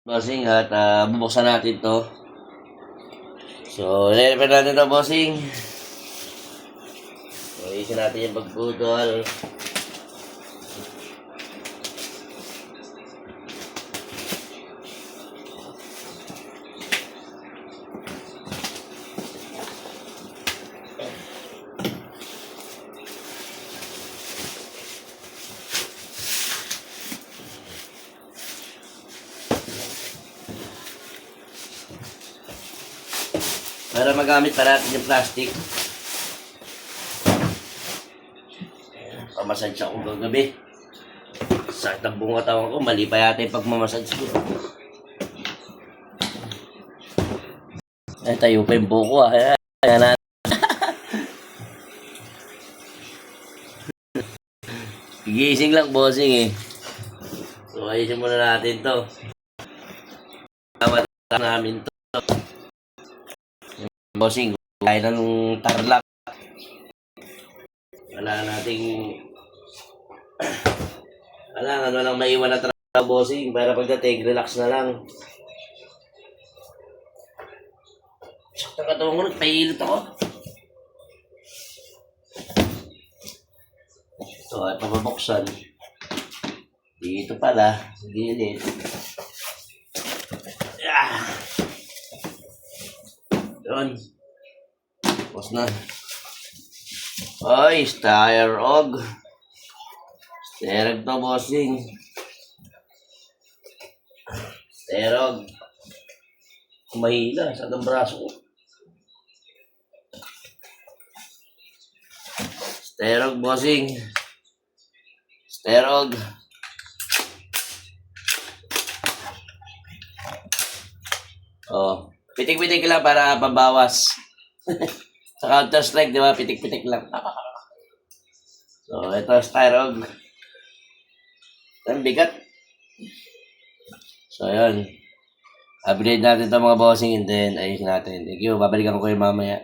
Bossing, at bubuksan natin to. So, i-repair natin to, bossing. So, isin natin yung pagputol. Para magamit pa natin yung plastic. Pamassage ako kagabi. Sakit ang buong katawan ko. Mali pa yata yung pagmamassage ko. Ay, tayo pa yung buko ah. Ayan na. Gigising lang, bossing eh. So, ayusin muna natin to. Tama namin to. Bossing, kaya na nung tarlak. Wala walang maiwan na trabaho, bossing. Para pagdating, relax na lang. Sakta ka tawa ko, nagpahilot ako. So, ay pababuksan. Dito pala, sa gilid. Yun. Tapos na. Oy, Styroog. Styroog to, bossing. Styroog. Mahila sa itong braso ko. Styroog, bossing. Styroog. Oh. Pitik-pitik lang para pabawas. Sa Counter-Strike, di ba? Pitik-pitik lang. So, ito, Styroog. Ang bigat. So, yun. Upgrade natin ito mga bossing and then ayusin natin. Thank you. Babalikan ko kayo mamaya.